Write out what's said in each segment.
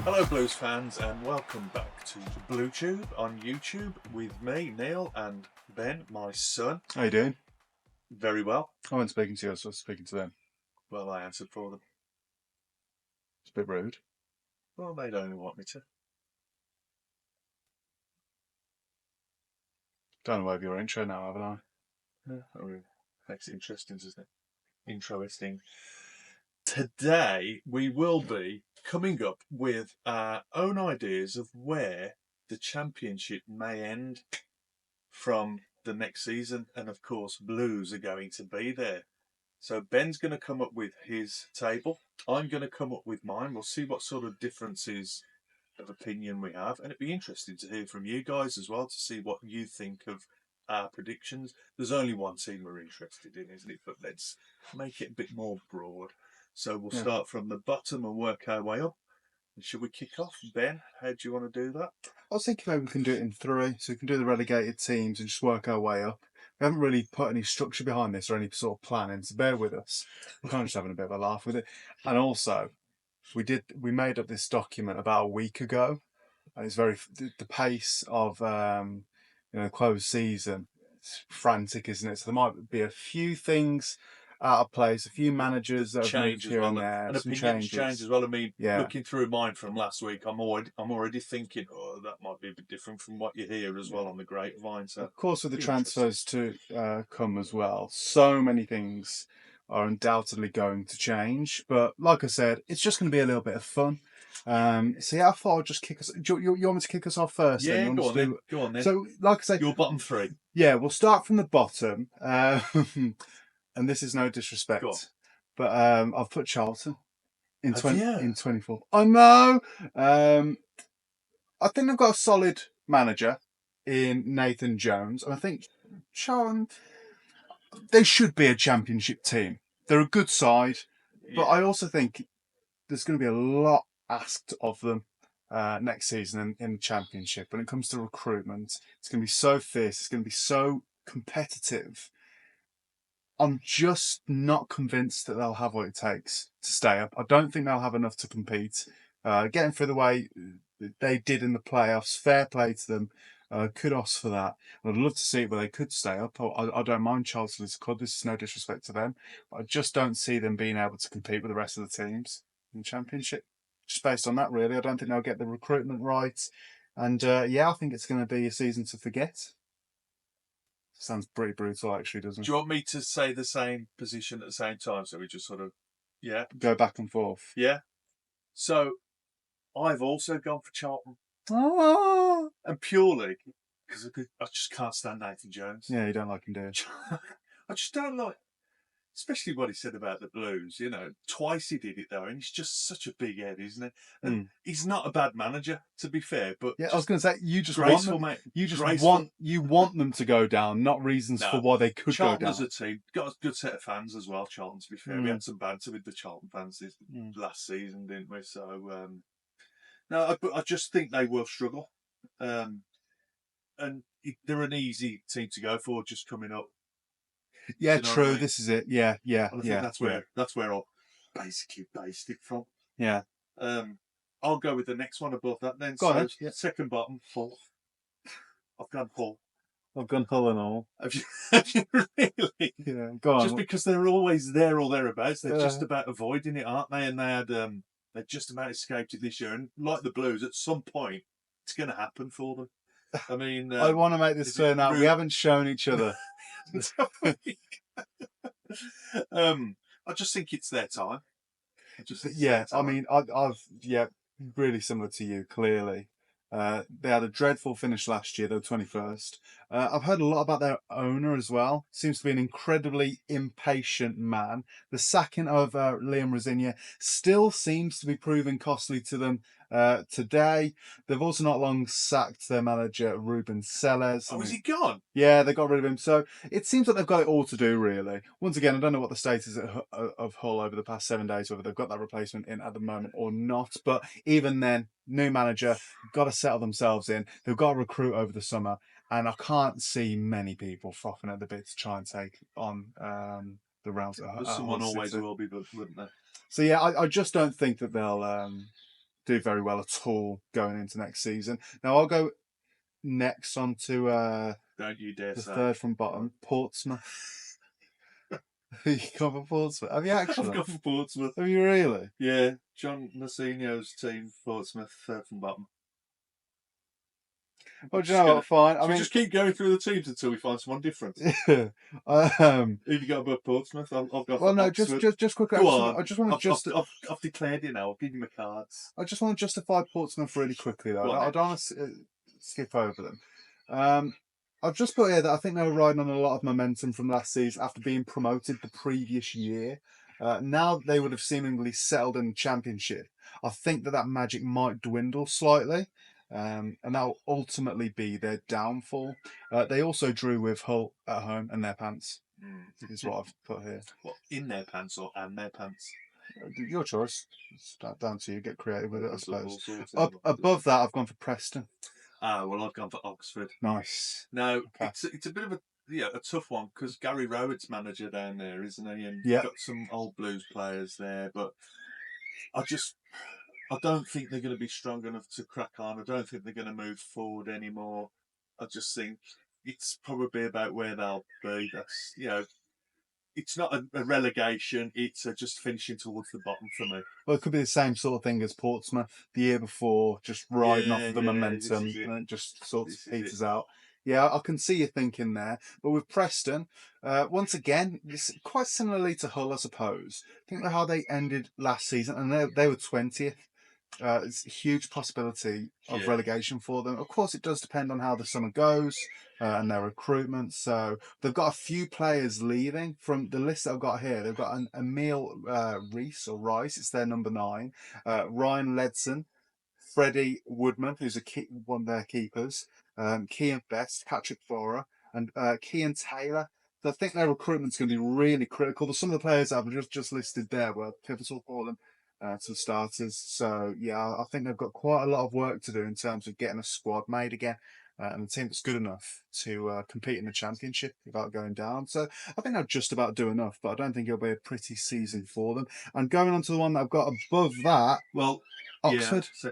Hello, Blues fans, and welcome back to BlueTube on YouTube with me, Neil, and Ben, my son. How you doing? Very well. I wasn't speaking to you, I was speaking to them. Well, I answered for them. It's a bit rude. Well, they'd only want me to. Don't know over your intro now, haven't I? Makes it interesting, doesn't it? Interesting. Today, we will be coming up with our own ideas of where the championship may end from the next season, and of course, Blues are going to be there. So Ben's going to come up with his table. I'm going to come up with mine. We'll see what sort of differences of opinion we have, and it'd be interesting to hear from you guys as well to see what you think of our predictions. There's only one team we're interested in, isn't it? But let's make it a bit more broad. So we'll start from the bottom and work our way up. And should we kick off, Ben? How do you want to do that? I was thinking maybe we can do it in three, so we can do the relegated teams and just work our way up. We haven't really put any structure behind this or any sort of planning, so bear with us. We're kind of just having a bit of a laugh with it. And also, we made up this document about a week ago, and it's the pace of closed season. It's frantic, isn't it? So there might be a few things out of place, a few managers that have moved here and there, and some opinions changes. change as well. I mean, Yeah. looking through mine from last week, I'm already thinking, oh, that might be a bit different from what you hear as well on the grapevine. So, of course, with the transfers to come as well, so many things are undoubtedly going to change. But like I said, it's just going to be a little bit of fun. So yeah, I thought I'd just kick us. You want me to kick us off first? Yeah, then? go on then. Go on then. So, like I say, your bottom three. Yeah, we'll start from the bottom. And this is no disrespect, but I've put Charlton in 24. I know. I think they've got a solid manager in Nathan Jones, and I think Charlton, they should be a championship team. They're a good side, but I also think there's going to be a lot asked of them next season in the championship. When it comes to recruitment, it's going to be so fierce. It's going to be so competitive. I'm just not convinced that they'll have what it takes to stay up. I don't think they'll have enough to compete. Getting through the way they did in the playoffs, fair play to them. Kudos for that. I'd love to see it where they could stay up. I don't mind Charlton as a club. This is no disrespect to them. But I just don't see them being able to compete with the rest of the teams in the championship. Just based on that, really. I don't think they'll get the recruitment right. And I think it's going to be a season to forget. Sounds pretty brutal, actually, doesn't it? Do you want me to say the same position at the same time? So we just sort of, go back and forth. Yeah. So I've also gone for Charlton. Oh. And purely because I just can't stand Nathan Jones. Yeah, you don't like him, do you? I just don't like, especially what he said about the Blues. Twice he did it though, and he's just such a big head, isn't it? And he's not a bad manager, to be fair. But yeah, I was going to say you just graceful, want them, mate. You just want them to go down, not reasons for why they could Charlton go down. As a team got a good set of fans as well. Charlton, to be fair, we had some banter with the Charlton fans this last season, didn't we? So no, I just think they will struggle. And they're an easy team to go for, just coming up. Yeah, true. I mean? This is it. Yeah. I think that's where I'll basically based it from. Yeah. I'll go with the next one above that then. Go on, yeah. Second bottom, Hull. I've gone Hull. I've gone Hull and all. Have you really? Yeah. Go on. Just because they're always there or thereabouts, they're just about avoiding it, aren't they? And they just about escaped it this year. And like the Blues, at some point, it's going to happen for them. I mean, I want to make this clear now. We haven't shown each other. I just think it's their time. I mean, I've really similar to you, clearly. They had a dreadful finish last year, they were 21st. I've heard a lot about their owner as well. Seems to be an incredibly impatient man. The sacking of Liam Rosenior still seems to be proving costly to them today. They've also not long sacked their manager, Ruben Sellers. Oh, is he gone? Yeah, they got rid of him. So it seems like they've got it all to do, really. Once again, I don't know what the status of Hull over the past 7 days, whether they've got that replacement in at the moment or not. But even then, new manager, got to settle themselves in. They've got to recruit over the summer. And I can't see many people frothing at the bit to try and take on the rounds. Someone always will be, wouldn't there? So yeah, I just don't think that they'll do very well at all going into next season. Now I'll go next on to Don't you dare the say. third from bottom, Portsmouth. You gone for Portsmouth? Have you actually? I've gone for Portsmouth. Have you really? Yeah, John Massinio's team, Portsmouth, third from bottom. Well, do you know what? Fine. I mean, just keep going through the teams until we find someone different. Who have you got above Portsmouth? I've got. Well, no, Oxford. just quickly. Go on. I just want to I've declared it now. I'll give you my cards. I just want to justify Portsmouth really quickly though. I don't want to skip over them. I've just put here that I think they were riding on a lot of momentum from last season after being promoted the previous year. Now they would have seemingly settled in the Championship. I think that magic might dwindle slightly. And that'll ultimately be their downfall. They also drew with Hull at home and their pants. Is what I've put here. What, in their pants or and their pants? Your choice. It's down to you. Get creative with it, I suppose. Up above that, I've gone for Preston. Well, I've gone for Oxford. Nice. Now, okay. It's a bit of a tough one because Gary Rowett's manager down there, isn't he? And you've got some old Blues players there, but I don't think they're going to be strong enough to crack on. I don't think they're going to move forward anymore. I just think it's probably about where they'll be. That's, it's not a relegation. It's just finishing towards the bottom for me. Well, it could be the same sort of thing as Portsmouth the year before, just riding off of the momentum and it just sort of peters out. Yeah, I can see you thinking there. But with Preston, once again, it's quite similarly to Hull, I suppose. Think of how they ended last season, and they were 20th. It's a huge possibility of relegation for them. Of course, it does depend on how the summer goes and their recruitment. So they've got a few players leaving from the list that I've got here. They've got Emil Rice or Rice. It's their number 9. Ryan Ledson, Freddie Woodman, who's one of their keepers. Kean Best, Patrick Vora, and Kean Taylor. So I think their recruitment's going to be really critical. Some of the players I've just listed there were pivotal for them. Some starters. So, yeah, I think they've got quite a lot of work to do in terms of getting a squad made again and a team that's good enough to compete in the Championship without going down. So, I think they'll just about do enough, but I don't think it'll be a pretty season for them. And going on to the one that I've got above that, Oxford. Yeah, so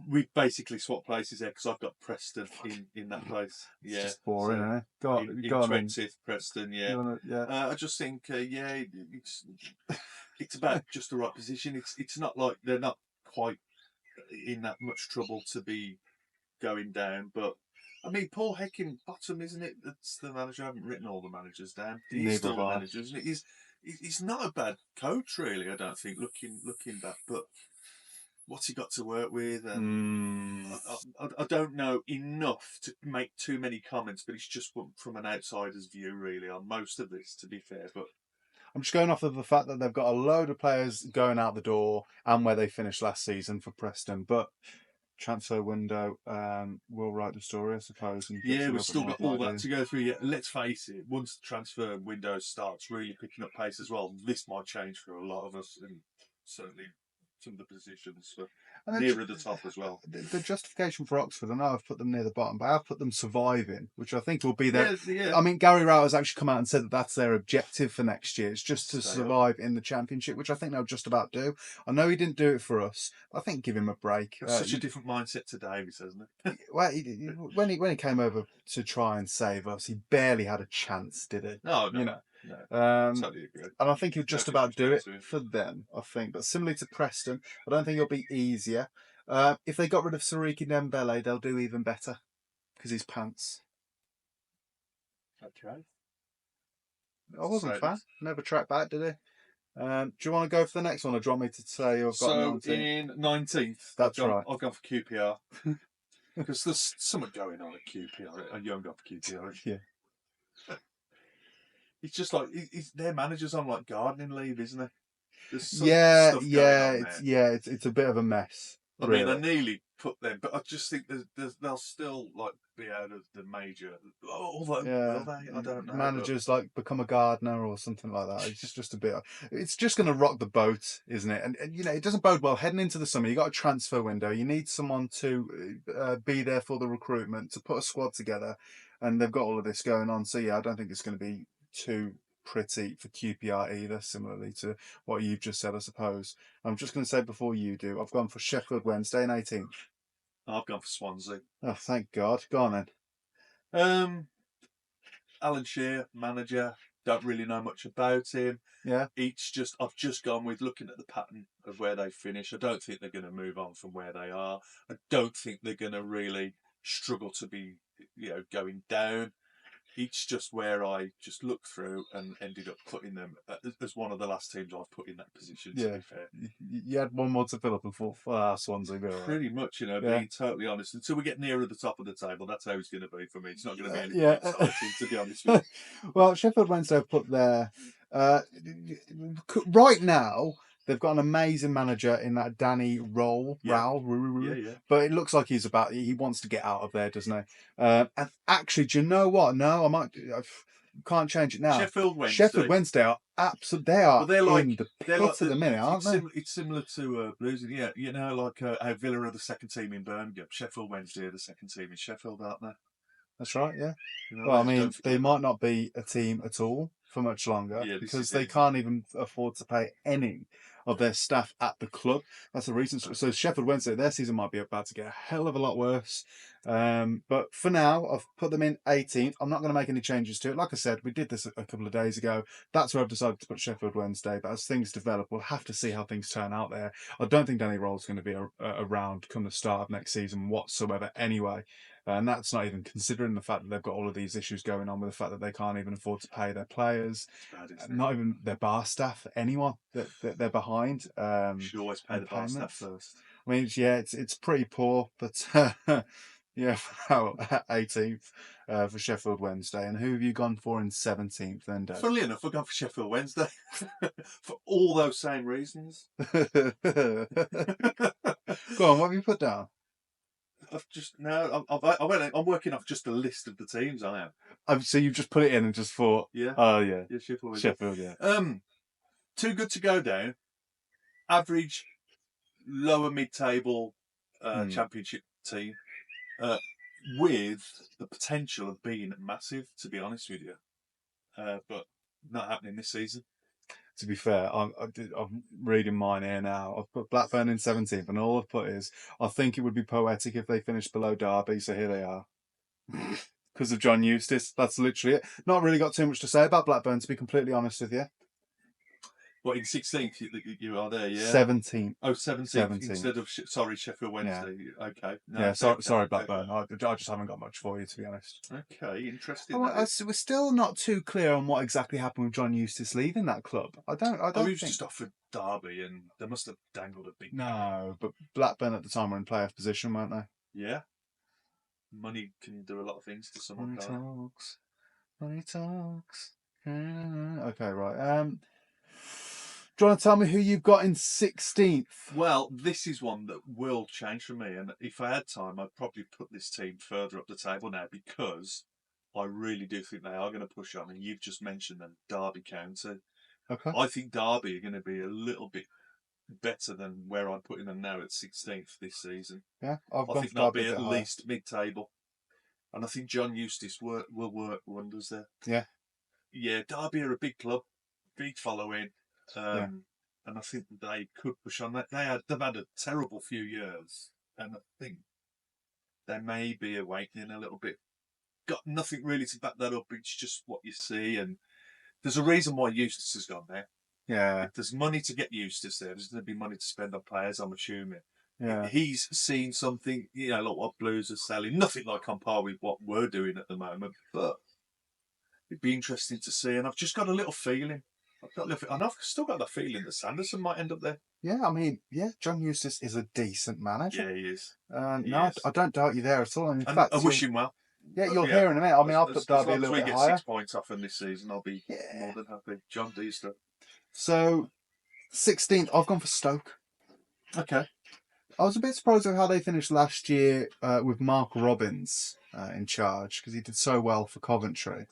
we basically swapped places there because I've got Preston in that place. Yeah, it's just boring, isn't it? Got 20th, Preston. Yeah, I just think, it's about just the right position. It's not like they're not quite in that much trouble to be going down, but I mean, Paul Heckingbottom, isn't it? That's the manager. I haven't written all the managers down. He's still the manager, isn't it? He's not a bad coach, really. I don't think looking back, but what's he got to work with? And I don't know enough to make too many comments, but it's just from an outsider's view, really, on most of this. To be fair, but I'm just going off of the fact that they've got a load of players going out the door and where they finished last season for Preston, but transfer window will write the story, I suppose. And we've still got all that to go through. Yeah, let's face it, once the transfer window starts really picking up pace as well, this might change for a lot of us, and certainly some of the positions nearer the top as well. The justification for Oxford, I know I've put them near the bottom, but I've put them surviving, which I think will be their... Yeah. I mean, Gary Rowett has actually come out and said that that's their objective for next year. It's just to survive in the Championship, which I think they'll just about do. I know he didn't do it for us, but I think give him a break. Such a different mindset to Davies, hasn't it? Well, when he came over to try and save us, he barely had a chance, did he? No. No, totally agree. And I think he'll just about do it for them, I think. But similarly to Preston, I don't think it'll be easier. If they got rid of Siriki Dembele, they'll do even better because his pants. Okay. I wasn't a fan. Never tracked back, did he? Do you want to go for the next one, or do you want me to say I've got 19th? In 19th, that's right. I've gone for QPR because there's something going on at QPR. And you haven't gone for QPR, yeah. It's just like their manager's on like gardening leave, isn't it? It's a bit of a mess. I mean, I nearly put them, but I just think they'll still like be out of the major. Although, will they? I don't know. Managers like become a gardener or something like that. It's just a bit. It's just going to rock the boat, isn't it? And it doesn't bode well heading into the summer. You got a transfer window. You need someone to be there for the recruitment, to put a squad together, and they've got all of this going on. So yeah, I don't think it's going to be too pretty for QPR either, similarly to what you've just said, I suppose. I'm just going to say before you do, I've gone for Sheffield Wednesday in 18th. I've gone for Swansea. Oh, thank God. Go on then. Alan Shearer, manager. Don't really know much about him. Yeah. I've just gone with looking at the pattern of where they finish. I don't think they're going to move on from where they are. I don't think they're going to really struggle to be, going down. It's just where I just looked through and ended up putting them as one of the last teams I've put in that position, to be fair. You had one more to fill up before Swansea. Pretty much, being totally honest. Until we get nearer the top of the table, that's how it's going to be for me. It's not going to be anything exciting, to be honest with you. Well, Sheffield Wednesday have put their... right now, they've got an amazing manager in that Danny Rowell. Yeah. But it looks like he wants to get out of there, doesn't he? And actually, do you know what? No, I can't change it now. Sheffield Wednesday are absolutely... They are they're in the pit at the minute, aren't they? It's similar to Blues. Yeah, like how Villa are the second team in Birmingham. Sheffield Wednesday are the second team in Sheffield, aren't they? That's right, yeah. Well, I mean, they might not be a team at all for much longer because they can't even afford to pay any of their staff at the club. That's the reason. So Sheffield Wednesday, their season might be about to get a hell of a lot worse. But for now, I've put them in 18th. I'm not going to make any changes to it. Like I said, we did this a couple of days ago. That's where I've decided to put Sheffield Wednesday. But as things develop, we'll have to see how things turn out there. I don't think Danny Rowell's going to be around come the start of next season whatsoever anyway. And that's not even considering the fact that they've got all of these issues going on with the fact that they can't even afford to pay their players, not even their bar staff, anyone that they're behind. Should always pay the bar staff first. I mean, it's pretty poor, but yeah, 18th for Sheffield Wednesday. And who have you gone for in 17th then, Dave? Funnily enough, I've gone for Sheffield Wednesday for all those same reasons. Go on, what have you put down? I'm working off just a list of the teams I am. So you've just put it in and just thought, yeah, oh yeah, Sheffield, yeah. Too good to go down. Average, lower mid-table championship team, with the potential of being massive. To be honest with you, but not happening this season. To be fair, I'm reading mine here now. I've put Blackburn in 17th, and all I've put is, I think it would be poetic if they finished below Derby, so here they are. Because of John Eustace, that's literally it. Not really got too much to say about Blackburn, to be completely honest with you. What, in 16th you are there, yeah? 17th. Oh, 17th instead of, Sheffield Wednesday. Yeah. Okay. No, sorry, Blackburn. Okay. I just haven't got much for you, to be honest. Okay, interesting. We're still not too clear on what exactly happened with John Eustace leaving that club. I don't he was just offered Derby and they must have dangled a big... No, but Blackburn at the time were in playoff position, weren't they? Yeah. Money can do a lot of things to someone. Money talks. Okay, right. Do you want to tell me who you've got in 16th? Well, this is one that will change for me, and if I had time, I'd probably put this team further up the table now because I really do think they are going to push on. And you've just mentioned them, Derby County. Okay. I think Derby are going to be a little bit better than where I'm putting them now at 16th this season. Yeah, I think they'll be at least mid-table, and I think John Eustace will work wonders there. Yeah, Derby are a big club, big following. And I think they could push on that. They've had a terrible few years, and I think they may be awakening a little bit. Got nothing really to back that up. It's just what you see, and there's a reason why Eustace has gone there. Yeah, if there's money to get Eustace there, there's going to be money to spend on players, I'm assuming. Yeah, he's seen something, like what Blues are selling. Nothing like on par with what we're doing at the moment, but it'd be interesting to see. And I've just got a little feeling. And I've still got the feeling that Sanderson might end up there. Yeah, I mean, John Eustace is a decent manager. Yeah, he is. I don't doubt you there at all. And in fact, I wish him well. Yeah, you'll hear in a minute. I mean, I'll put Derby a little bit higher. As we get 6 points off him this season, I'll be more than happy. John Deaster. So, 16th, I've gone for Stoke. Okay. I was a bit surprised at how they finished last year with Mark Robins in charge because he did so well for Coventry.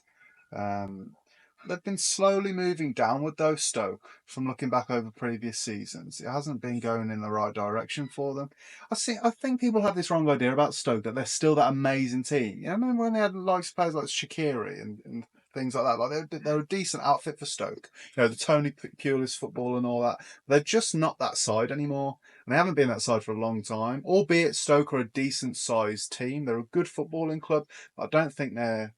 They've been slowly moving downward though, Stoke, from looking back over previous seasons. It hasn't been going in the right direction for them. I think people have this wrong idea about Stoke, that they're still that amazing team. You know, remember when they had players like Shaqiri and things like that. Like they're a decent outfit for Stoke. You know, the Tony Pulis football and all that. They're just not that side anymore. And they haven't been that side for a long time. Albeit Stoke are a decent sized team. They're a good footballing club. I don't think they're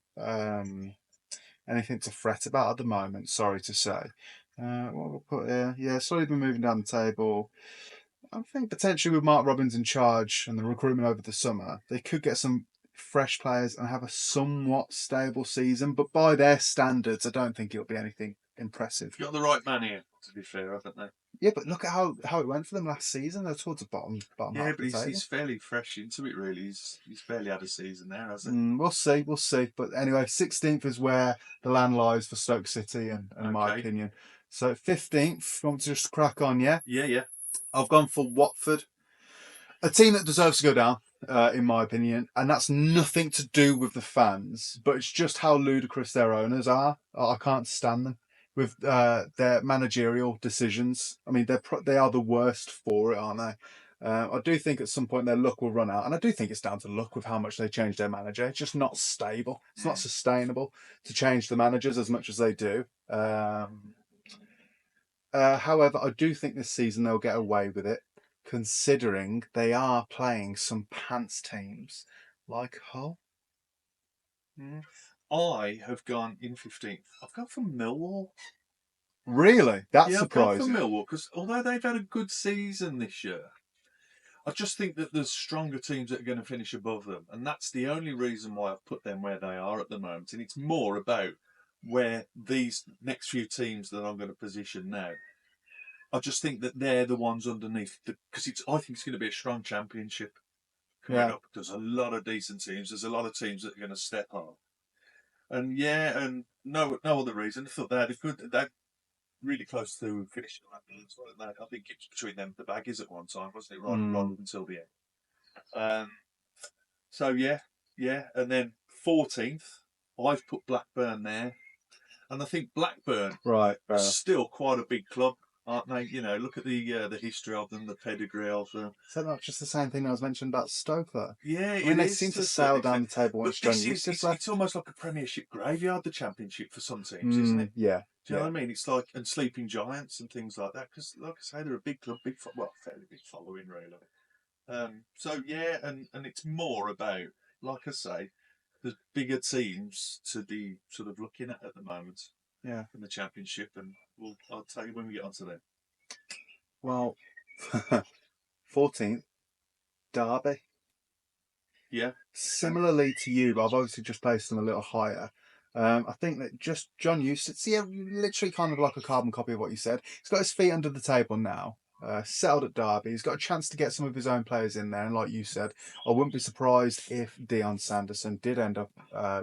anything to fret about at the moment, sorry to say. What we'll put here, yeah, slowly been moving down the table. I think potentially with Mark Robins in charge and the recruitment over the summer, they could get some fresh players and have a somewhat stable season. But by their standards, I don't think it'll be anything impressive. Got the right man here, to be fair, haven't they? Yeah, but look at how it went for them last season. They're towards the bottom yeah, half but of the table. He's fairly fresh into it, really. He's barely had a season there, hasn't he? We'll see. But anyway, 16th is where the land lies for Stoke City, in my opinion. So 15th, want to just crack on, yeah? Yeah. I've gone for Watford. A team that deserves to go down, in my opinion, and that's nothing to do with the fans, but it's just how ludicrous their owners are. I can't stand them with their managerial decisions. I mean, they are the worst for it, aren't they? I do think at some point their luck will run out, and I do think it's down to luck with how much they change their manager. It's just not stable. It's not sustainable to change the managers as much as they do. However, I do think this season they'll get away with it, considering they are playing some pants teams like Hull. I have gone in 15th. I've gone for Millwall. Really? That's surprising. I've gone for Millwall because although they've had a good season this year, I just think that there's stronger teams that are going to finish above them, and that's the only reason why I've put them where they are at the moment. And it's more about where these next few teams that I'm going to position now. I just think that they're the ones underneath because I think it's going to be a strong championship coming up. There's a lot of decent teams. There's a lot of teams that are going to step up. And and no other reason. I thought they're really close to finishing that. I think it's between them the Baggies at one time, wasn't it? Right until the end. So yeah, and then 14th, I've put Blackburn there, and I think Blackburn are still quite a big club, aren't they? You know, look at the history of them, the pedigree of them. Is that not just the same thing I was mentioning about Stoke, though? Yeah, I mean, they seem to sail down the table once John Eustace left. It's almost like a Premiership graveyard, the Championship, for some teams, isn't it? Yeah. Do you know what I mean? It's like, and Sleeping Giants and things like that, because, like I say, they're a big club, fairly big following, really. So, yeah, and it's more about, like I say, the bigger teams to be sort of looking at the moment. Yeah. In the Championship, and I'll tell you when we get onto them. Well, 14th, Derby. Yeah. Similarly to you, but I've obviously just placed them a little higher. I think that just John Eustace, literally kind of like a carbon copy of what you said. He's got his feet under the table now, settled at Derby. He's got a chance to get some of his own players in there. And like you said, I wouldn't be surprised if Dion Sanderson did end up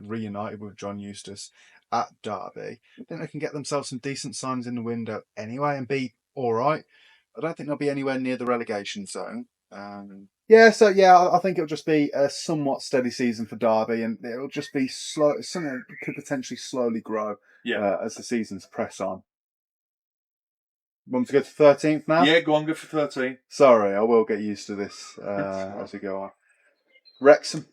reunited with John Eustace at Derby. I think they can get themselves some decent signs in the window anyway and be all right. I don't think they'll be anywhere near the relegation zone. I think it'll just be a somewhat steady season for Derby, and it'll just be slow. Something that could potentially slowly grow as the seasons press on. Want to go to 13th now? Yeah, go on, go for 13. Sorry, I will get used to this as we go on. Wrexham.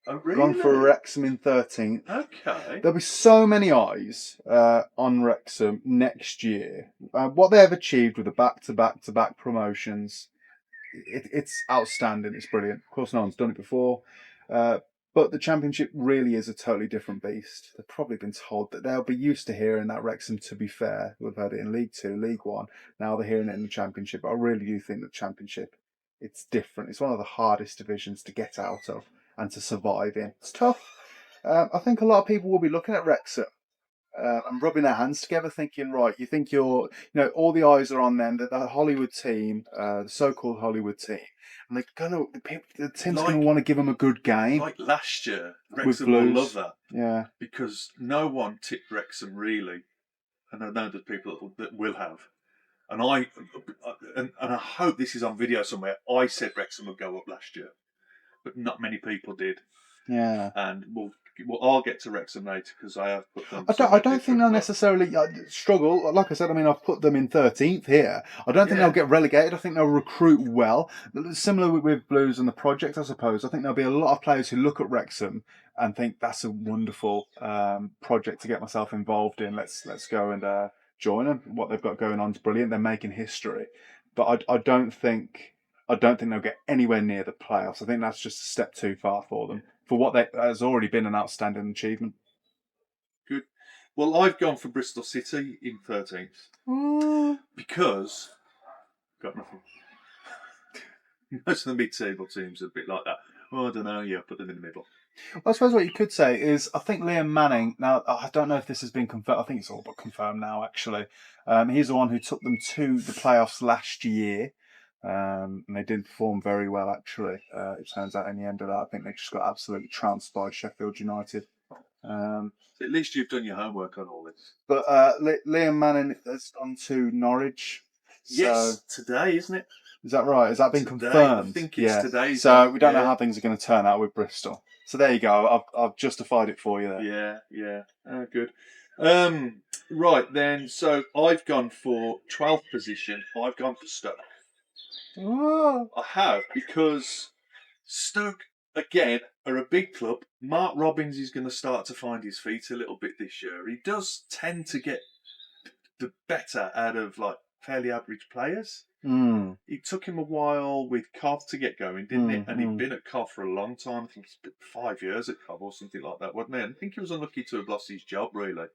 Oh, really? Gone for Wrexham in 13th. Okay. There'll be so many eyes on Wrexham next year. What they have achieved with the back-to-back promotions, it's outstanding. It's brilliant. Of course, no one's done it before. But the Championship really is a totally different beast. They've probably been told that they'll be used to hearing that Wrexham, to be fair. We've heard it in League 2, League 1. Now they're hearing it in the Championship. But I really do think the Championship, it's different. It's one of the hardest divisions to get out of and to survive in. It's tough. I think a lot of people will be looking at Wrexham and rubbing their hands together, thinking, right, you think all the eyes are on them, the Hollywood team, the so-called Hollywood team, and the team's going to want to give them a good game. Like last year, Wrexham will love that. Yeah. Because no one tipped Wrexham really, and I know there's people that will have. And I hope this is on video somewhere. I said Wrexham would go up last year, but not many people did. Yeah. And I'll get to Wrexham later because I have put them. I don't think they'll necessarily struggle. Like I said, I mean, I've put them in 13th here. I don't think they'll get relegated. I think they'll recruit well. Similar with Blues and the project, I suppose. I think there'll be a lot of players who look at Wrexham and think that's a wonderful project to get myself involved in. Let's go and join them. What they've got going on is brilliant. They're making history, but I don't think they'll get anywhere near the playoffs. I think that's just a step too far for them. For what has already been an outstanding achievement. Good. Well, I've gone for Bristol City in 13th because got nothing. Most of the mid-table teams are a bit like that. Oh, I don't know. Yeah, put them in the middle. Well, I suppose what you could say is I think Liam Manning. Now I don't know if this has been confirmed. I think it's all but confirmed now. Actually, he's the one who took them to the playoffs last year. And they didn't perform very well, actually. It turns out in the end of that, I think they just got absolutely trounced by Sheffield United. At least you've done your homework on all this. But Liam Manning has gone to Norwich. Yes, today, isn't it? Is that right? Has that been confirmed? I think it's today. So we don't know how things are going to turn out with Bristol. So there you go. I've justified it for you there. Yeah. Oh, good. Right then. So I've gone for 12th position. I've gone for Stoke. Oh. I have, because Stoke, again, are a big club. Mark Robins is going to start to find his feet a little bit this year. He does tend to get the better out of fairly average players. It took him a while with Cov to get going, didn't it? And he'd been at Cov for a long time. I think it's been 5 years at Cov or something like that, wasn't it? I think he was unlucky to have lost his job, really.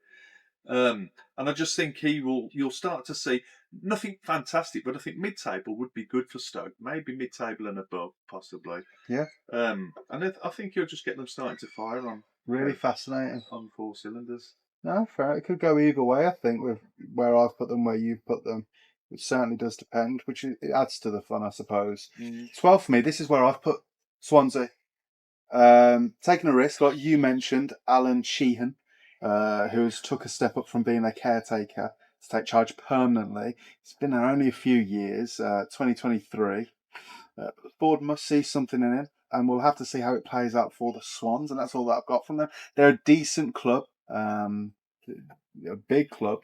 And I just think you'll start to see nothing fantastic, but I think mid-table would be good for Stoke. Maybe mid-table and above, possibly. Yeah. And I think you'll just get them starting to fire on. Really fascinating. On 4 cylinders. No, fair. It could go either way, I think, with where I've put them, where you've put them. It certainly does depend, which it adds to the fun, I suppose. 12 for me, this is where I've put Swansea. Taking a risk, like you mentioned, Alan Sheehan, who's took a step up from being a caretaker to take charge permanently. It's been there only a few years, 2023. The board must see something in him, and we'll have to see how it plays out for the Swans, and that's all that I've got from them. They're a decent club, a big club.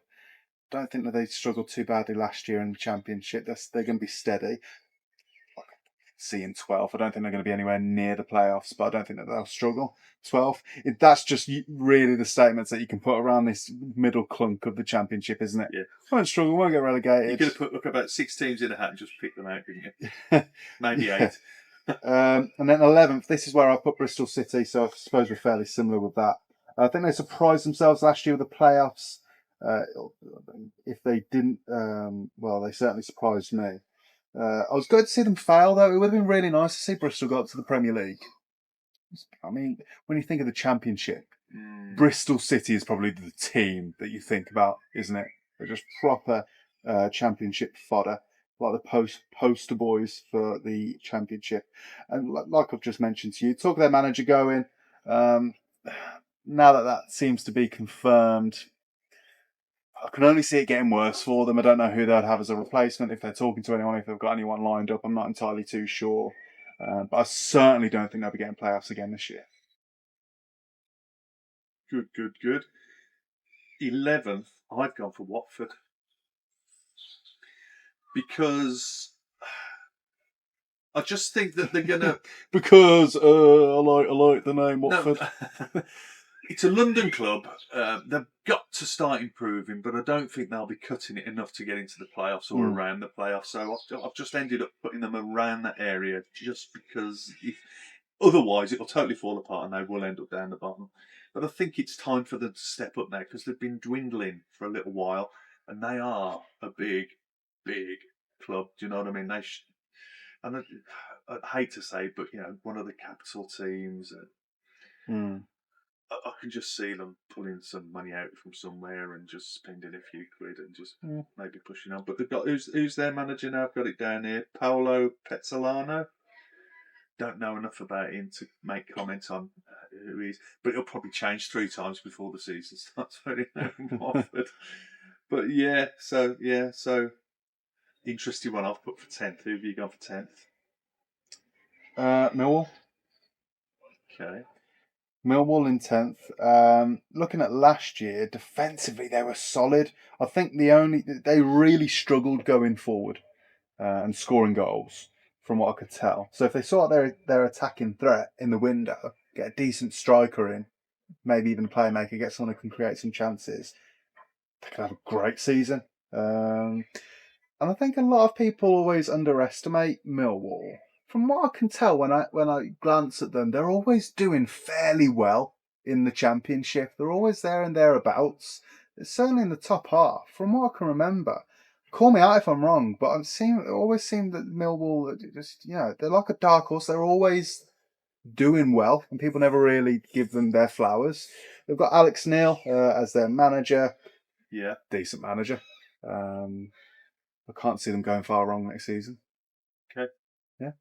Don't think that they struggled too badly last year in the Championship. They're going to be steady. See in 12th. I don't think they're going to be anywhere near the playoffs, but I don't think that they'll struggle. 12th. That's just really the statements that you can put around this middle clunk of the Championship, isn't it? Yeah. Won't struggle, won't get relegated. You could have put about 6 teams in a hat and just pick them out, couldn't you? Maybe 8. And then 11th, this is where I put Bristol City, so I suppose we're fairly similar with that. I think they surprised themselves last year with the playoffs. If they didn't, well, they certainly surprised me. I was glad to see them fail, though. It would have been really nice to see Bristol go up to the Premier League. I mean, when you think of the Championship, Bristol City is probably the team that you think about, isn't it? They're just proper Championship fodder, like the poster boys for the Championship. And like I've just mentioned to you, talk of their manager going. Now that seems to be confirmed, I can only see it getting worse for them. I don't know who they'd have as a replacement, if they're talking to anyone, if they've got anyone lined up. I'm not entirely too sure. But I certainly don't think they'll be getting playoffs again this year. Good. 11th, I've gone for Watford. Because I just think that they're going to... Because I like the name Watford. No, it's a London club. They've got to start improving, but I don't think they'll be cutting it enough to get into the playoffs or around the playoffs. So I've just ended up putting them around that area just because otherwise it'll totally fall apart and they will end up down the bottom. But I think it's time for them to step up now because they've been dwindling for a little while and they are a big club. Do you know what I mean? And I'd hate to say, but one of the capital teams. I can just see them pulling some money out from somewhere and just spending a few quid and just maybe pushing on. But they've got who's their manager now? I've got it down here. Paolo Pezzolano. Don't know enough about him to make comments on who he is, but it'll probably change 3 times before the season starts. Watford. But so interesting one. I've put for 10th. Who have you gone for 10th? Millwall. Okay. Millwall in 10th. Looking at last year, defensively they were solid. I think they really struggled going forward and scoring goals, from what I could tell. So if they sort their attacking threat in the window, get a decent striker in, maybe even a playmaker, get someone who can create some chances, they could have a great season. And I think a lot of people always underestimate Millwall. From what I can tell when I glance at them, they're always doing fairly well in the Championship. They're always there and thereabouts. It's certainly in the top half, from what I can remember. Call me out if I'm wrong, but it always seemed that Millwall just they're like a dark horse. They're always doing well, and people never really give them their flowers. They've got Alex Neil as their manager. Yeah, decent manager. I can't see them going far wrong next season. Okay. Yeah.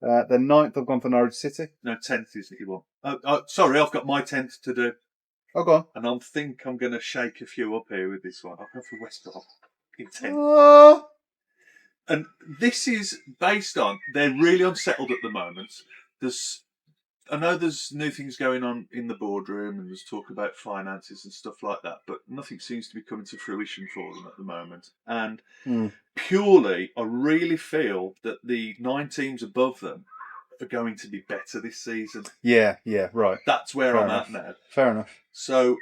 Then 9th, I've gone for Norwich City. No, 10th is what you want. Sorry, I've got my 10th to do. Oh, go on. And I think I'm going to shake a few up here with this one. I'll go for West Brom in 10th. And this is based on, they're really unsettled at the moment. I know there's new things going on in the boardroom and there's talk about finances and stuff like that, but nothing seems to be coming to fruition for them at the moment. And purely, I really feel that the 9 teams above them are going to be better this season. Yeah, right. That's where I'm at now. Fair enough. So,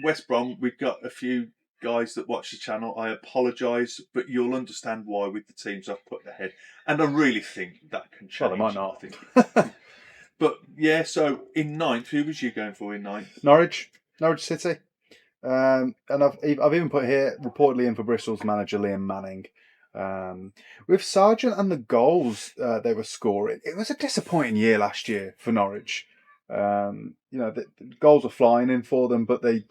West Brom, we've got a few guys that watch the channel. I apologise, but you'll understand why with the teams I've put ahead. And I really think that can change. Well, they might not. I think. But yeah, so in 9th, who was you going for in 9th? Norwich City. And I've even put here, reportedly in for Bristol's manager Liam Manning. With Sargent and the goals they were scoring, it was a disappointing year last year for Norwich. The goals were flying in for them, but they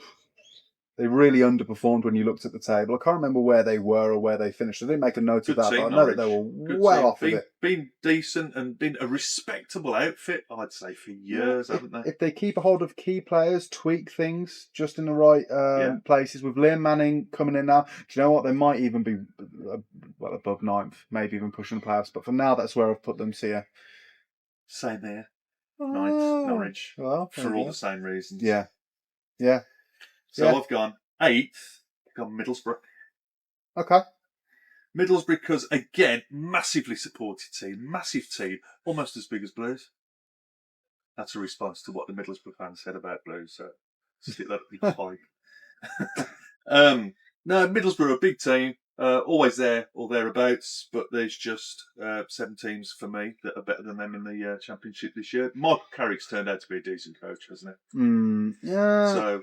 really underperformed when you looked at the table. I can't remember where they were or where they finished. I didn't make a note of that, but I know that they were well off of it. Been decent and been a respectable outfit, I'd say, for years, haven't they? If they keep a hold of key players, tweak things just in the right places, with Liam Manning coming in now, do you know what? They might even be above 9th, maybe even pushing the playoffs. But for now, that's where I've put them. So yeah. Same there. 9th, Norwich. Well, for all the same reasons. Yeah. So I've gone 8th, gone Middlesbrough. Okay. Middlesbrough, because again, massively supported team, massive team, almost as big as Blues. That's a response to what the Middlesbrough fans said about Blues, so stick that up your pipe. No, Middlesbrough are a big team, always there or thereabouts, but there's just 7 teams for me that are better than them in the Championship this year. Michael Carrick's turned out to be a decent coach, hasn't he? Yeah. So,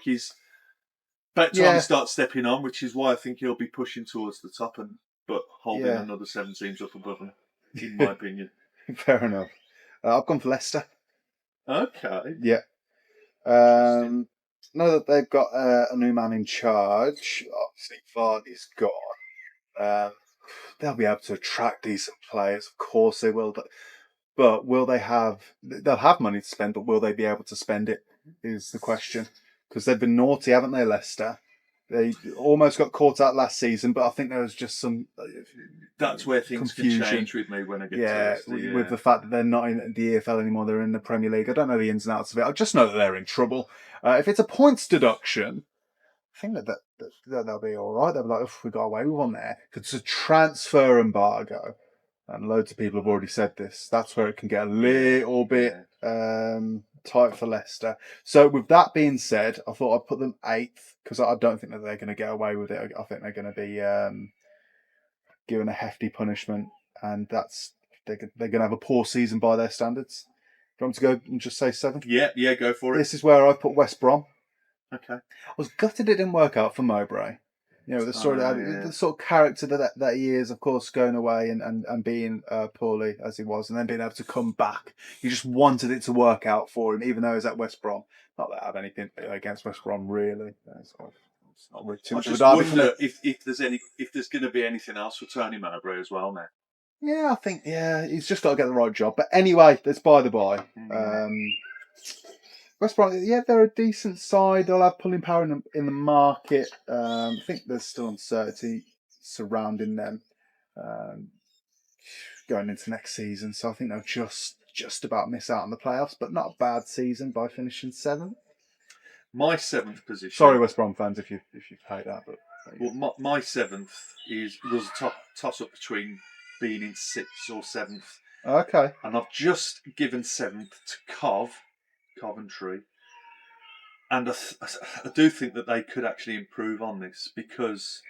he's about time to start stepping on, which is why I think he'll be pushing towards the top, but holding another 7 teams up above him, in my opinion. Fair enough. I've gone for Leicester. Okay. Yeah. Now that they've got a new man in charge, obviously Vardy's gone. They'll be able to attract decent players, of course they will. But will they have? They'll have money to spend, but will they be able to spend it? Is the question. Because they've been naughty, haven't they, Leicester? They almost got caught out last season, but I think there was just some that's where things confusion. Can change with me when I get to Leicester, with the fact that they're not in the EFL anymore, they're in the Premier League. I don't know the ins and outs of it. I just know that they're in trouble. If it's a points deduction, I think that they'll be all right. They'll be like, we got away with one there. Because it's a transfer embargo, and loads of people have already said this, that's where it can get a little bit tight for Leicester. So with that being said, I thought I'd put them 8th because I don't think that they're going to get away with it. I think they're going to be given a hefty punishment, and they're going to have a poor season by their standards. Do you want me to go and just say 7th? Yeah, go for it. This is where I put West Brom. Okay. I was gutted it didn't work out for Mowbray. The sort of character that he is, of course, going away and being poorly as he was, and then being able to come back. You just wanted it to work out for him, even though he's at West Brom. Not that I have anything against West Brom, really. It's not really too much of a derby. I just wonder if there's going to be anything else for Tony Mowbray as well now. Yeah, I think he's just got to get the right job. But anyway, that's by the by. West Brom, they're a decent side. They'll have pulling power in the market. I think there's still uncertainty surrounding them going into next season. So I think they'll just just about miss out on the playoffs, but not a bad season by finishing 7th. My 7th position. Sorry, West Brom fans, if you hate that, but well, my 7th was a toss up between being in 6th or 7th. Okay. And I've just given 7th to Coventry. And I do think that they could actually improve on this because,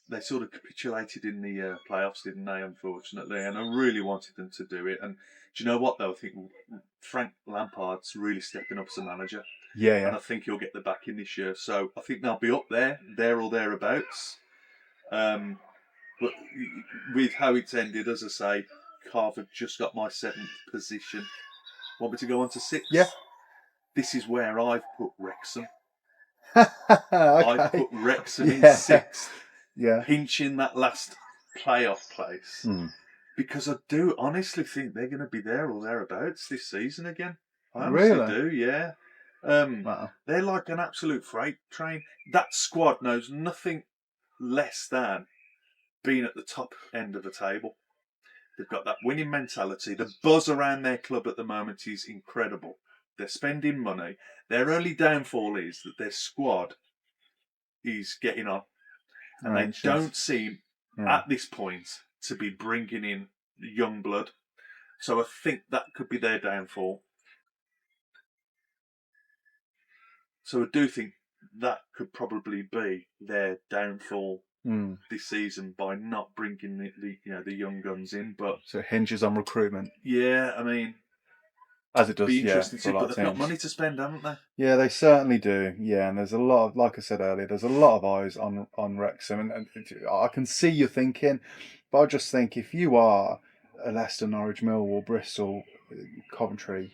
they sort of capitulated in the playoffs, didn't they, unfortunately? And I really wanted them to do it. And do you know what, though? I think Frank Lampard's really stepping up as a manager. Yeah. And I think he'll get the backing this year. So I think they'll be up there or thereabouts. But with how it's ended, as I say, Carver just got my 7th position. Want me to go on to 6th? Yeah. This is where I've put Wrexham. Okay. I've put Wrexham in 6th. Yeah. Pinching that last playoff place. Because I do honestly think they're going to be there or thereabouts this season again. I honestly do, yeah. Wow. They're like an absolute freight train. That squad knows nothing less than being at the top end of the table. They've got that winning mentality. The buzz around their club at the moment is incredible. They're spending money. Their only downfall is that their squad is getting on. And they don't seem, at this point, to be bringing in young blood. So I think that could be their downfall. So I do think that could probably be their downfall this season by not bringing the young guns in. But so it hinges on recruitment. Yeah, I mean, as it does. Be interesting for a lot but of they've teams. got money to spend, haven't they? Yeah, they certainly do. Yeah, and there's a lot of, like I said earlier, there's a lot of eyes on Wrexham, and I can see you thinking, but I just think if you are a Leicester, Norwich, Millwall, Bristol, Coventry,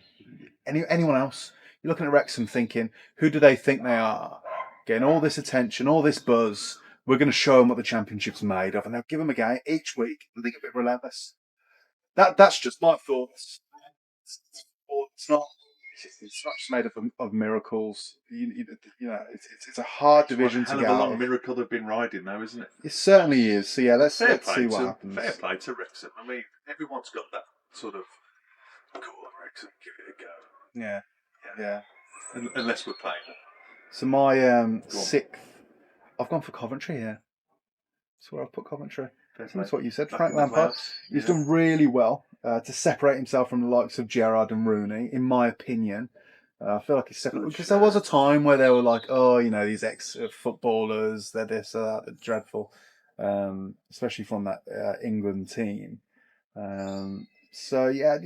anyone else, you're looking at Wrexham thinking, who do they think they are? Getting all this attention, all this buzz. We're going to show them what the Championship's made of, and they'll give them a game each week. I think a bit relentless. That's just my thoughts. It's not just made up of miracles. It's a hard division to get out of. Hell of a long miracle they've been riding, though, isn't it? It certainly is. So yeah, let's see what happens. Fair play to Wrexham. I mean, everyone's got that sort of go on, Wrexham, give it a go. Yeah. Unless we're playing them. So my 6th, I've gone for Coventry here. That's where I've put Coventry. That's what you said. Frank Lampard. He's done really well to separate himself from the likes of Gerrard and Rooney, in my opinion. I feel like he's separated because there was a time where they were like, these ex-footballers, they're this, they're dreadful, especially from that England team. So yeah,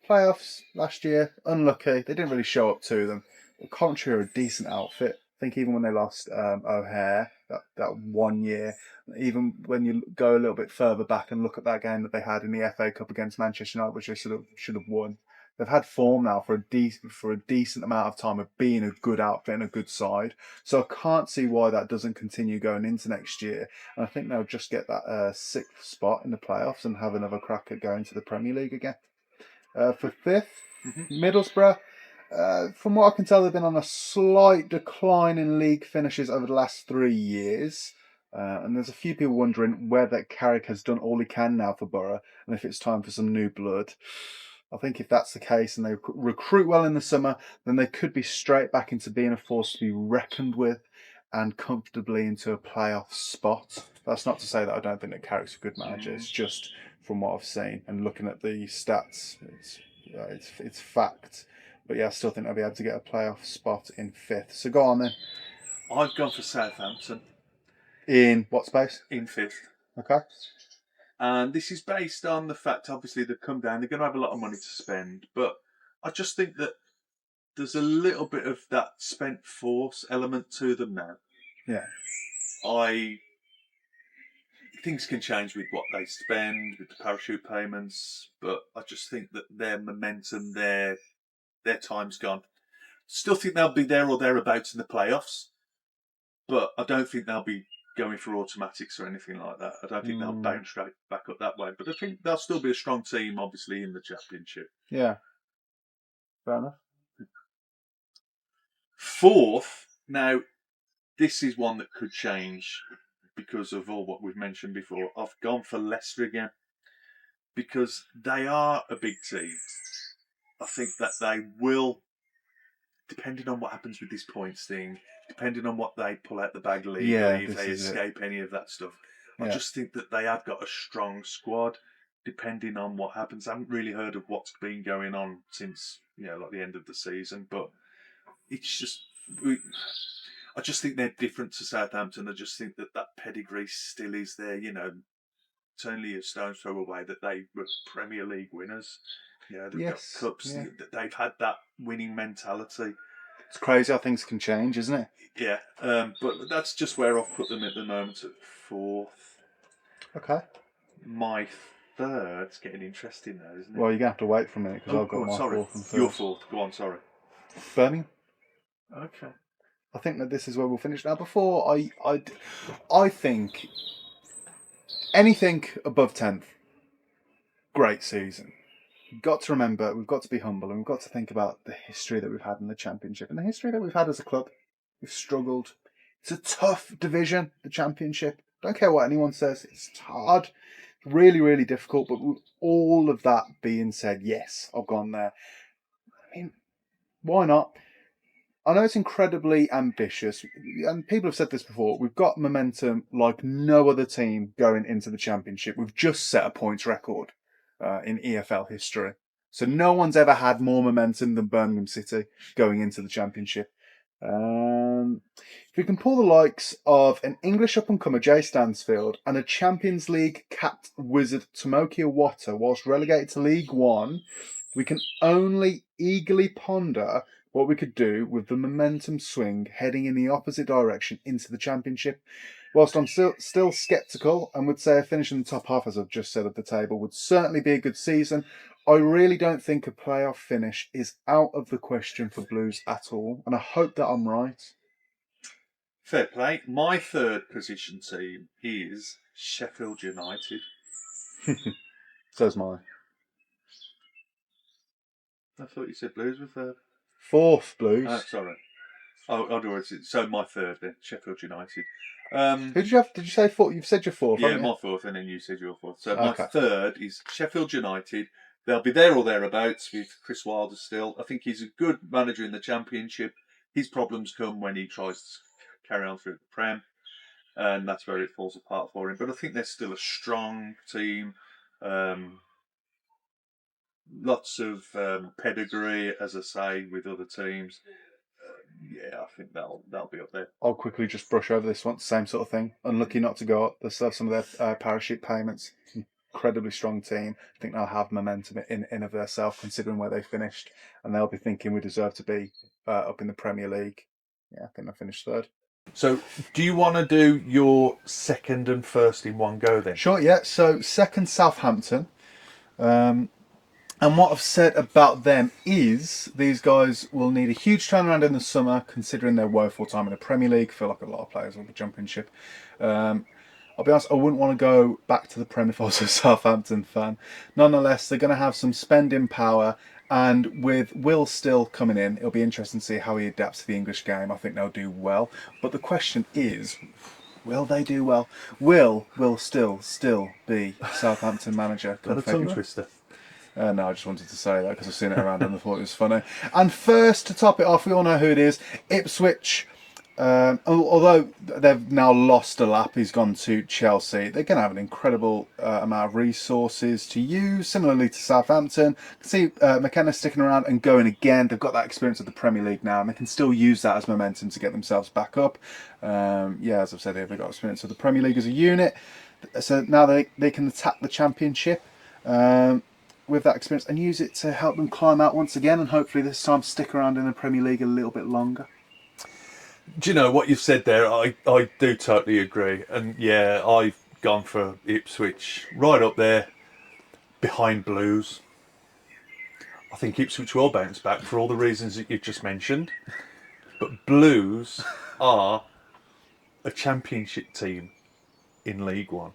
playoffs last year, unlucky. They didn't really show up to them. Coventry are a decent outfit. I think even when they lost O'Hare that 1 year, even when you go a little bit further back and look at that game that they had in the FA Cup against Manchester United, which they should have won, they've had form now for a decent amount of time of being a good outfit and a good side. So I can't see why that doesn't continue going into next year. And I think they'll just get that 6th spot in the playoffs and have another crack at going to the Premier League again. For 5th, Middlesbrough. From what I can tell, they've been on a slight decline in league finishes over the last 3 years. And there's a few people wondering whether Carrick has done all he can now for Borough and if it's time for some new blood. I think if that's the case and they recruit well in the summer, then they could be straight back into being a force to be reckoned with and comfortably into a playoff spot. That's not to say that I don't think that Carrick's a good manager. It's just from what I've seen and looking at the stats, it's fact. But yeah, I still think they'll be able to get a playoff spot in 5th. So go on then. I've gone for Southampton. In what space? In 5th. Okay. And this is based on the fact, obviously, they've come down. They're going to have a lot of money to spend. But I just think that there's a little bit of that spent force element to them now. Yeah. Things can change with what they spend, with the parachute payments. But I just think that their momentum, their time's gone. Still think they'll be there or thereabouts in the playoffs. But I don't think they'll be going for automatics or anything like that. I don't think they'll bounce straight back up that way. But I think they'll still be a strong team, obviously, in the Championship. Yeah. Fair enough. 4th, now, this is one that could change because of all what we've mentioned before. I've gone for Leicester again because they are a big team. I think that they will, depending on what happens with this points thing, depending on what they pull out the bag legally, if they escape any of that stuff, I just think that they have got a strong squad. Depending on what happens, I haven't really heard of what's been going on since like the end of the season, but it's just I just think they're different to Southampton. I just think that pedigree still is there. It's only a stone's throw away that they were Premier League winners. They've got cups. Yeah. They've had that winning mentality. It's crazy how things can change, isn't it? Yeah, but that's just where I've put them at the moment, at 4th. Okay. My 3rd's getting interesting now, isn't it? Well, you're going to have to wait for a minute, because I've got my 4th and 3rd. Your 4th, go on, sorry. Birmingham. Okay. I think that this is where we'll finish. Now, before I think anything above 10th, great season. We've got to remember, we've got to be humble, and we've got to think about the history that we've had in the Championship and the history that we've had as a club. We've struggled. It's a tough division, the Championship. Don't care what anyone says. It's hard. Really, really difficult. But with all of that being said, yes, I've gone there. I mean, why not? I know it's incredibly ambitious, and people have said this before. We've got momentum like no other team going into the Championship. We've just set a points record in EFL history. So no one's ever had more momentum than Birmingham City going into the Championship. If we can pull the likes of an English up-and-comer, Jay Stansfield, and a Champions League capped wizard, Tomoki Iwata, whilst relegated to League One, we can only eagerly ponder what we could do with the momentum swing heading in the opposite direction into the Championship. Whilst I'm still sceptical and would say a finish in the top half, as I've just said, of the table would certainly be a good season, I really don't think a playoff finish is out of the question for Blues at all, and I hope that I'm right. Fair play. My 3rd position team is Sheffield United. So's mine. I thought you said Blues were 3rd. 4th, Blues. Sorry. So my 3rd then, Sheffield United. Who did you have? Did you say 4th? You've said your 4th. Yeah, my 4th, and then you said your 4th. So my 3rd is Sheffield United. They'll be there or thereabouts with Chris Wilder still. I think he's a good manager in the Championship. His problems come when he tries to carry on through the Prem, and that's where it falls apart for him. But I think they're still a strong team. Lots of pedigree, as I say, with other teams. Yeah, I think that'll be up there. I'll quickly just brush over this one. Same sort of thing. Unlucky not to go up. They still have some of their parachute payments. Incredibly strong team. I think they'll have momentum in of themselves, considering where they finished, and they'll be thinking we deserve to be up in the Premier League. Yeah, I think they'll finish 3rd. So, do you want to do your 2nd and 1st in one go then? Sure. Yeah. So 2nd, Southampton. And what I've said about them is these guys will need a huge turnaround in the summer, considering their woeful time in the Premier League. I feel like a lot of players will be jumping ship. I'll be honest, I wouldn't want to go back to the Premier if I was a Southampton fan. Nonetheless, they're going to have some spending power, and with Will still coming in, it'll be interesting to see how he adapts to the English game. I think they'll do well. But the question is, will they do well? Will still be Southampton manager? Got a tongue twister. No, I just wanted to say that because I've seen it around and I thought it was funny. And first, to top it off, we all know who it is. Ipswich. Although they've now lost a lap, he's gone to Chelsea. They're going to have an incredible amount of resources to use, similarly to Southampton. You can see McKenna sticking around and going again. They've got that experience of the Premier League now, and they can still use that as momentum to get themselves back up. As I've said, they've got experience of the Premier League as a unit. So now they can attack the Championship with that experience and use it to help them climb out once again, and hopefully this time stick around in the Premier League a little bit longer. Do you know what you've said there? I do totally agree. And yeah, I've gone for Ipswich right up there behind Blues. I think Ipswich will bounce back for all the reasons that you've just mentioned. But Blues are a Championship team in League One.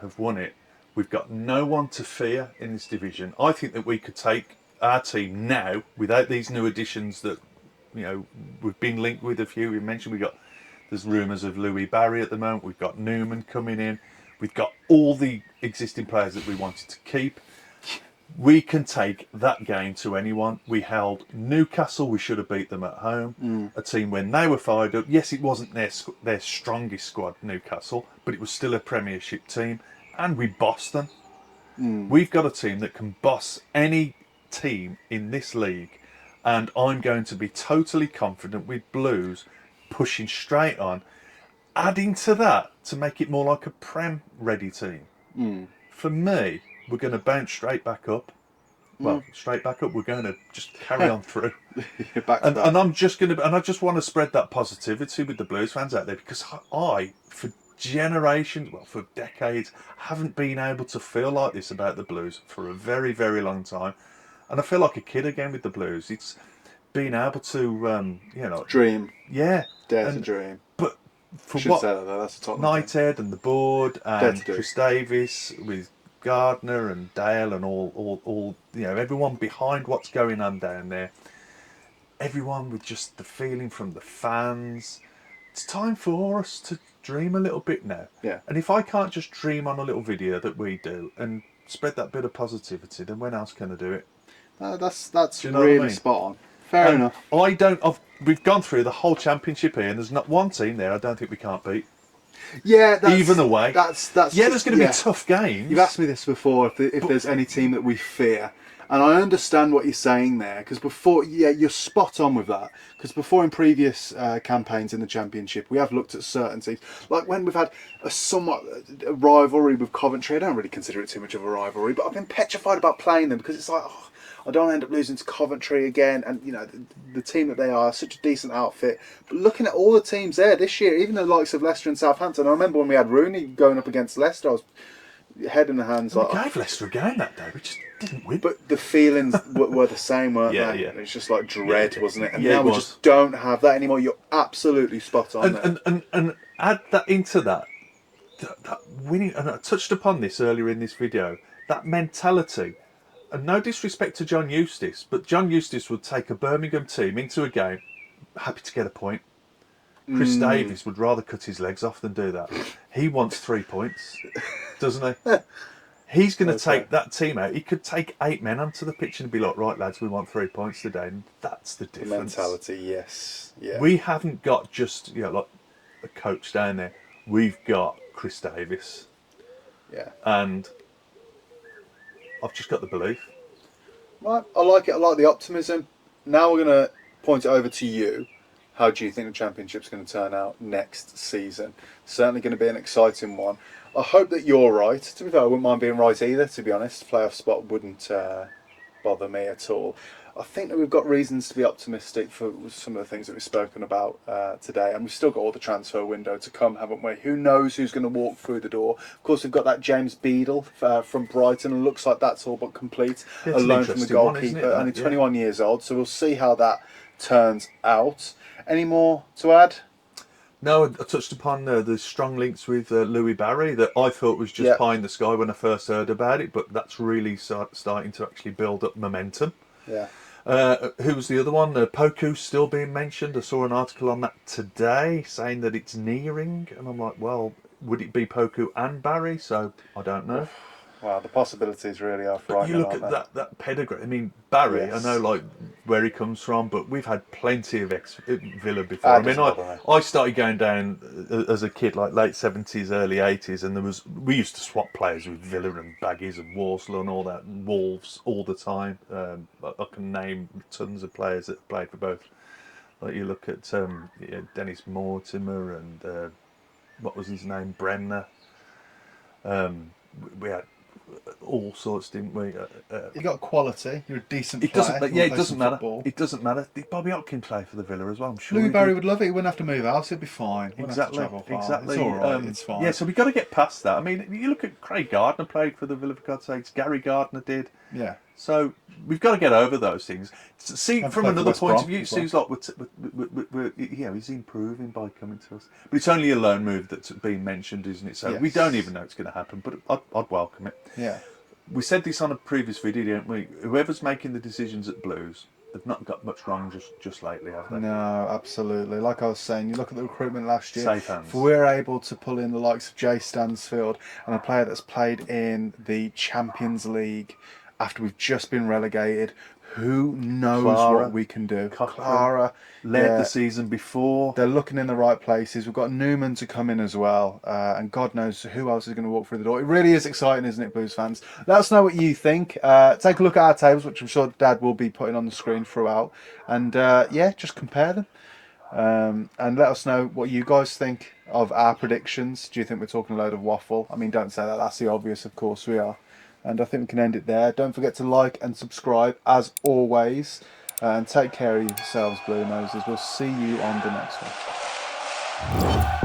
Have won it. We've got no one to fear in this division. I think that we could take our team now, without these new additions that we've been linked with a few. We mentioned there's rumours of Louis Barry at the moment. We've got Newman coming in. We've got all the existing players that we wanted to keep. We can take that game to anyone. We held Newcastle. We should have beat them at home. A team when they were fired up. Yes, it wasn't their strongest squad, Newcastle, but it was still a Premiership team, and we bossed them. We've got a team that can boss any team in this league, and I'm going to be totally confident with Blues pushing straight on, adding to that to make it more like a Prem-ready team. For me, we're going to bounce straight back up. Well, straight back up. We're going to just carry on through. And I'm just going to, and I just want to spread that positivity with the Blues fans out there, because I, for generations, well, for decades, haven't been able to feel like this about the Blues for a very, very long time. And I feel like a kid again with the Blues. It's being able to, dream. Yeah. Dare to dream. But for Should what say that, though. That's the top Knighthead and the board and Chris Davis with Gardner and Dale and all everyone behind what's going on down there. Everyone with just the feeling from the fans. It's time for us to dream a little bit now. Yeah. And if I can't just dream on a little video that we do and spread that bit of positivity, then when else can I do it? That's Do you know really what I mean? spot on. Fair enough. We've gone through the whole championship here, and there's not one team there I don't think we can't beat. Yeah, even away. That's there's going to be tough games. You've asked me this before, if there's any team that we fear, and I understand what you're saying there, because before, you're spot on with that. Because before, in previous campaigns in the Championship, we have looked at certain teams, like when we've had a rivalry with Coventry. I don't really consider it too much of a rivalry, but I've been petrified about playing them, because it's like, I don't end up losing to Coventry again, and the team that they are, such a decent outfit. But looking at all the teams there this year, even the likes of Leicester and Southampton, I remember when we had Rooney going up against Leicester, I was head in the hands. We gave Leicester a game that day, we just didn't win. But the feelings were the same, weren't they? Yeah. It's just like dread, wasn't it? And now we just don't have that anymore. You're absolutely spot on. And add that into that winning, and I touched upon this earlier in this video, that mentality. And no disrespect to John Eustace, but John Eustace would take a Birmingham team into a game, happy to get a point. Chris Davis would rather cut his legs off than do that. He wants 3 points, doesn't he? He's going to take that team out. He could take 8 men onto the pitch and be like, right, lads, we want 3 points today. And that's the difference. Mentality, yes. Yeah. We haven't got just, like a coach down there. We've got Chris Davis. Yeah. And I've just got the belief. Right, I like it. I like the optimism. Now we're going to point it over to you. How do you think the Championship's going to turn out next season? Certainly going to be an exciting one. I hope that you're right. To be fair, I wouldn't mind being right either, to be honest. Playoff spot wouldn't bother me at all. I think that we've got reasons to be optimistic for some of the things that we've spoken about today. And we've still got all the transfer window to come, haven't we? Who knows who's going to walk through the door? Of course, we've got that James Beadle from Brighton, and looks like that's all but complete. A loan from the goalkeeper, only 21 years old. So we'll see how that turns out. Any more to add? No, I touched upon the strong links with Louis Barry that I thought was just pie in the sky when I first heard about it, but that's really starting to actually build up momentum. Yeah. Who was the other one? Poku still being mentioned. I saw an article on that today saying that it's nearing, and I'm like, well, would it be Poku and Barry? So I don't know. Wow, the possibilities really are frightening. But you look at that pedigree. I mean, Barry, I know like where he comes from, but we've had plenty of ex-Villa before. I mean, I started going down as a kid, like late 70s, early 80s, and we used to swap players with Villa and Baggies and Walsall and all that, and Wolves all the time. I can name tons of players that played for both. Like you look at Dennis Mortimer and what was his name, Bremner. We had all sorts, didn't we? You got quality. You're a decent player. It doesn't matter. It doesn't matter. Did Bobby Hopkins play for the Villa as well? I'm sure. Louis Barry would love it. He wouldn't have to move house. He'd be fine. Exactly. It's all right. It's fine. Yeah, so we've got to get past that. I mean, you look at Craig Gardner played for the Villa, for God's sakes. Gary Gardner did. Yeah. So we've got to get over those things. See, from another point of view, it seems like he's improving by coming to us. But it's only a loan move that's being mentioned, isn't it? So we don't even know it's going to happen. But I'd welcome it. Yeah. We said this on a previous video, didn't we? Whoever's making the decisions at Blues, they've not got much wrong just lately, have they? No, absolutely. Like I was saying, you look at the recruitment last year. Safe hands. If we're able to pull in the likes of Jay Stansfield and a player that's played in the Champions League after we've just been relegated, who knows what we can do? Clara led the season before. They're looking in the right places. We've got Newman to come in as well, and God knows who else is going to walk through the door. It really is exciting, isn't it, Blues fans? Let us know what you think. Take a look at our tables, which I'm sure Dad will be putting on the screen throughout, and yeah, just compare them. And let us know what you guys think of our predictions. Do you think we're talking a load of waffle? I mean, don't say that. That's the obvious, of course we are. And I think we can end it there. Don't forget to like and subscribe, as always. And take care of yourselves, Blue Noses. We'll see you on the next one.